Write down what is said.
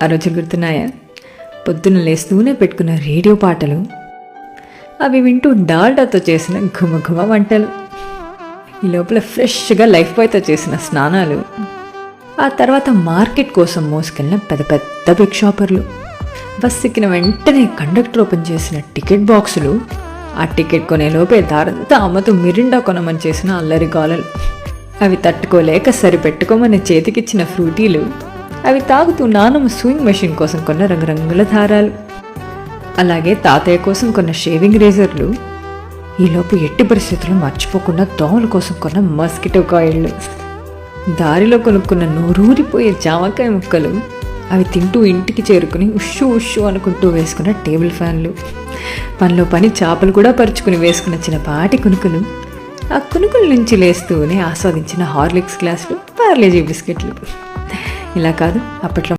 ఆ రోజులు గుర్తున్నాయా? పొద్దున్న లేస్తూనే పెట్టుకున్న రేడియో పాటలు, అవి వింటూ డాల్డాతో చేసిన ఘుమఘుమ వంటలు, ఈ లోపల ఫ్రెష్గా లైఫ్ బాయ్తో చేసిన స్నానాలు, ఆ తర్వాత మార్కెట్ కోసం మోసుకెళ్ళిన పెద్ద పెద్ద బిగ్ షాపర్లు, బస్ ఎక్కిన వెంటనే కండక్టర్ ఓపెన్ చేసిన టికెట్ బాక్సులు, ఆ టికెట్ కొనే లోపే దారంతా అమ్మతో మిరిండా కొనమని చేసిన అల్లరి గోలలు, అవి తట్టుకోలేక సరిపెట్టుకోమని చేతికిచ్చిన ఫ్రూటీలు, అవి తాగుతూ నానమ్మ స్వింగ్ మెషిన్ కోసం కొన్న రంగురంగుల దారాలు, అలాగే తాతయ్య కోసం కొన్న షేవింగ్ రేజర్లు, ఈలోపు ఎట్టి పరిస్థితుల్లో మర్చిపోకుండా దోమల కోసం కొన్న మస్కిటో కాయిళ్ళు, దారిలో కొనుక్కున్న నోరూరిపోయే జామకాయ ముక్కలు, అవి తింటూ ఇంటికి చేరుకుని ఉష్షు ఉష్షు అనుకుంటూ వేసుకున్న టేబుల్ ఫ్యాన్లు, పనిలో పని చేపలు కూడా పరుచుకుని వేసుకున్న చిన్నపాటి కునుకులు, ఆ కునుకుల నుంచి లేస్తూనే ఆస్వాదించిన హార్లిక్స్ గ్లాసులు, పార్లేజీ బిస్కెట్లు. ఇలా కాదు, అప్పట్లో